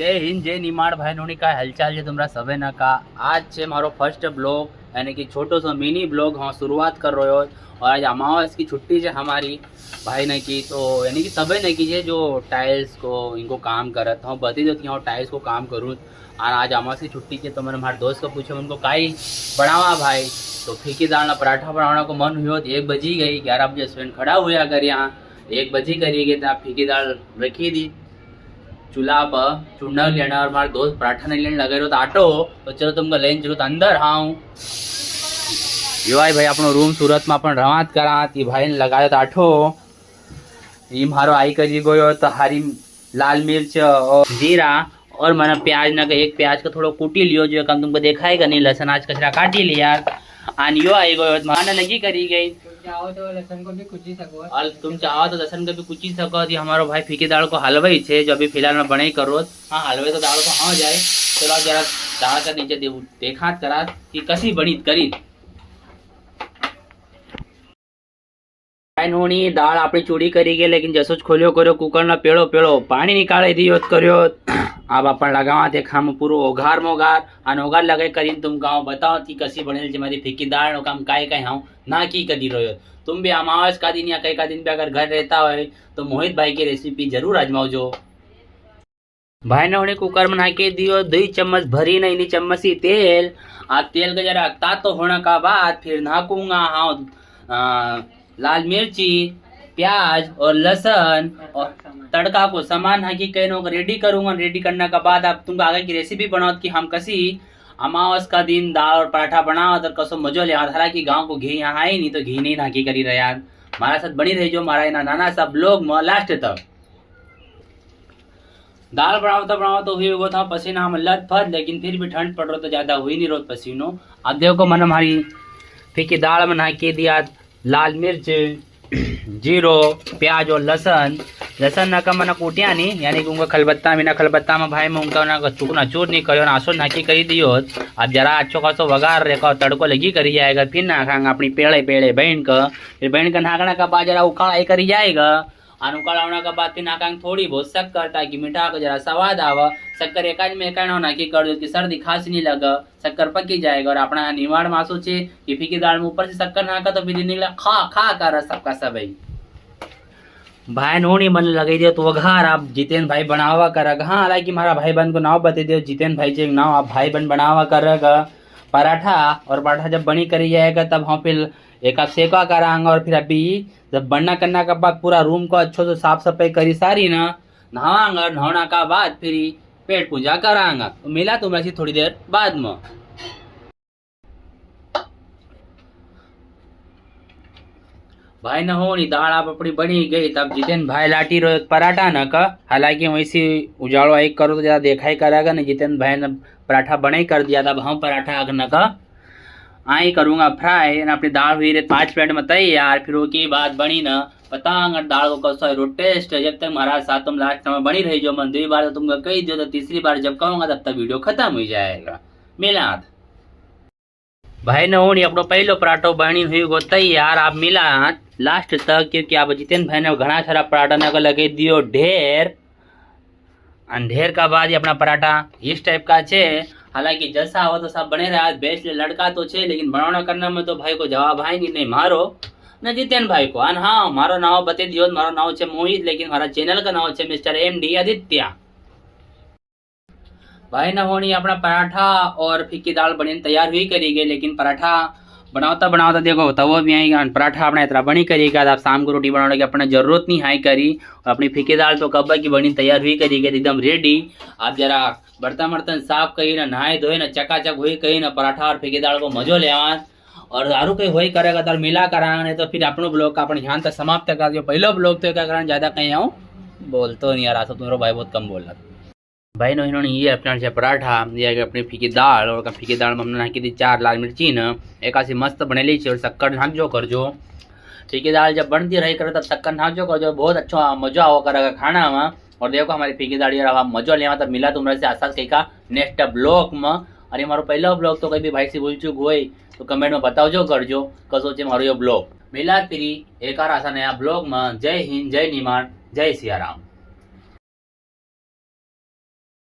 जय हिंद जय निमाड़ भाई नोनी का हलचाल है तुम्हारा सबे ना का। आज से मारो फर्स्ट ब्लॉग यानी कि छोटो सो मिनी ब्लॉग हम शुरुआत कर रहे हो। और आज अमावस की छुट्टी है हमारी भाई ने की, तो यानी कि सबे ने कीजिए जो टाइल्स को इनको काम करत हूँ बती देती हूँ टाइल्स को काम करूँ। और आज अमावस की छुट्टी के तो मैंने हमारे दोस्त को पूछा उनको काई बढ़ावा भाई, तो फीकी दाल पराठा बनाने को मन हुआ। 1 बजी गई, 11 बजे स्वेन खड़ा हुआ कर यहाँ 1 बजी करी गई तो फीकी दाल रखी दी चूल्हा पर चूड़ा लेना। और हमारे दोस्त पराठा नहीं लेने लगे तो आटो तो चलो तुमको लेने चलो तो अंदर हाँ यो भाई अपनो रूम सूरत में अपन रवात करा भाई ने लगाया था आठो। ये मारो आई करी गयो तो हरी लाल मिर्च और जीरा और मैंने प्याज ना एक प्याज का थोड़ा कूटी लियो जो कम तुमको देखाएगा नहीं। लहसुन आज कचरा काटी लिया आनियो आई गयो माना लगी करी गई। चाहो तो लहसुन को भी कुची सको और तुम चाहो तो लहसुन को भी कुची सको। ये हमारो भाई फीकी दाल को हलवाई छे जो अभी फिलहाल में बने करो। हाँ हलवे तो दाल को हाँ जाए। चलो जरा दाल का नीचे देखा करा कि कसी बनी करी होनी दाल अपनी चूड़ी करी गई। लेकिन जसो खोलियो करो कुकर ना पेड़ो पेड़ो पानी निकाले दियो करो। अब अपन लगावा थे खाम पूरो ओघार मोघार और ओघार लगे करी तुम गाँव बताओ कि कसी बनेल हमारी फीकी दाल नो काम काय काय हाँ ना की कदी रहो। तुम भी अमावस का दिन या कई का दिन पे अगर घर रहता हो तो मोहित भाई की रेसिपी जरूर आजमाओ। भाई ने उन्हें कुकर में नाके दियो 2 चम्मच भरी नहीं 2 चम्मच ही तेल। आप तेल का जरा तातो होने का बाद फिर नाकूंगा हाँ लाल मिर्ची प्याज और लहसुन और तड़का को सामान है कि कहीं रेडी करूंगा। रेडी करने के बाद आप तुमको आगे की रेसिपी बनाओ कि हम कसी अमावस का दिन दाल और पराठा बनाओ तो कसो मजो ले। हालांकि गांव को घी यहाँ है नहीं तो घी नहीं नाकी करी रहे यार हमारा साथ बनी रही जो हमारा ना नाना सब लोग लास्ट तक दाल बनाओ तो हुई वो था पसीना हम लत फत। लेकिन फिर भी ठंड पड़ रहा तो ज्यादा हुई नहीं रोज पसीनो। अब देखो मन हमारी फीकी दाल में नाकी दिया लाल मिर्च जीरो प्याज और लहसुन ना का मना कूटिया नहीं यानी कि उनका खलबत्ता बिना खलबत्ता में भाई में उनका ना चूकना चूर नहीं करो आसो नाकी करी दियो। अब जरा अच्छो खासो वगार रेखा तड़को लगी करी जाएगा फिर नाखांगा अपनी पेड़े पेड़े बहन का। फिर बहन का नाकना का बाद जरा उकाड़ा करी जाएगा और उकाड़ा होने के बाद फिर नाकांग थोड़ी बहुत शक्कर ताकि मीठा का जरा स्वाद आवा। शक्कर एक में कहना नाकी कर दो कि सर्दी खांसी नहीं लगा शक्कर पकी जाएगा। और अपना निवाड़ मासू छे कि फीकी दाल में ऊपर से शक्कर नाका तो फिर निकला खा खा कर सबका सब भाई नोनी मन लगे दियो तो वघार आप जितेन भाई बनावा करेगा। हाँ हालांकि हमारा भाई बहन को नाव बता दियो जितेन भाई जी नाव आप भाई बहन बनावा करेगा पराठा। और पराठा जब बनी करी जाएगा तब हम फिर एक आप सेका कराएंगे। और फिर अभी जब बनना करने के बाद पूरा रूम को अच्छे से साफ सफाई करी सारी ना नहावांगा। नहाने का बाद फिर पेट पूजा कराएंगा। तो मिला तुम्हें ऐसी थोड़ी देर बाद में भाई न हो नहीं दाल आप अपनी बनी गई तब जितेन भाई लाटी रो पराठा न का। हालांकि वैसे उजाड़ो एक करो तो ज्यादा देखा ही करेगा नहीं। जितेन भाई ने पराठा बना ही कर दिया तब हम पराठा न का आई करूंगा फ्राई। अपनी दाल हुई रहे 5 मिनट में तैयार। फिर वो की बात बनी ना पता दाल को कसो रो टेस्ट जब तक महाराज साथ तुम लास्ट में बनी रही जो मन 2 बार तो तुमको कही दो तो तीसरी बार जब कहूंगा तब तक वीडियो खत्म हो जाएगा। मिला भाई ने होनी अपनो पहलो पराठो बनी हुई गो तैयार। आप मिला लास्ट तक क्योंकि आप जितेन भाई ने घना सारा पराठा न लगे दियो ढेर अंधेर का बाद अपना पराठा इस टाइप का छे। हालांकि जैसा हो तो सब बने रहा बेस्ट लड़का तो छे लेकिन बनाना करने में तो भाई को जवाब है नहीं मारो न जितेन भाई को। हाँ मारो नाव बता दियो मारो नाव छे मोहित लेकिन हमारा चैनल का नाव छे मिस्टर MD आदित्य। भाई न होनी अपना पराठा और फीकी दाल बनी तैयार हुई करी गई। लेकिन पराठा बनावता देखो तवो भी आएगा पराठा अपना इतना बनी करेगा। आप शाम को रोटी बनाने की अपना जरूरत नहीं है करी। और अपनी फीकी दाल तो कब्बा की बनी तैयार हुई करी गई एकदम रेडी। आप जरा बर्तन वर्तन साफ कही ना नहाए धोए ना चकाचक हुई कही ना पराठा और फीकी दाल को मजो ले और दारू कहीं हुई करेगा तो मिला कराना नहीं तो फिर अपनो ब्लॉग का अपने ध्यान तक समाप्त कर दियो। पहलो ब्लॉग तो क्या करना ज्यादा कहीं आऊँ बोलते नहीं यार आसो तुम्हारा भाई बहुत कम बोल रहा भाई नो इन्होंने ये अपना से पराठा ये अपनी फीकी दाल और फीकी दाल में हमने नाकी दी 4 लाल मिर्ची न एक ऐसी मस्त बनेली और शक्कर नाकजो कर जो। फीकी दाल जब बनती रही करे तब शक्कर नाकजो कर जो बहुत अच्छा मजा आओ करेगा खाना में। और देखो हमारी फीकी दाल यार मजो ले तब मिला तुम्हारे से आसास कहीं का नेक्स्ट ब्लॉग में। और हमारा पहला ब्लॉग तो कभी भाई से भूल चूक हुई तो कमेंट में बताओ जो कर जो कसो चे मारो ये ब्लॉग मिला फिर एक और आशा नया ब्लॉग में। जय हिंद जय निमाड़ जय सिया राम।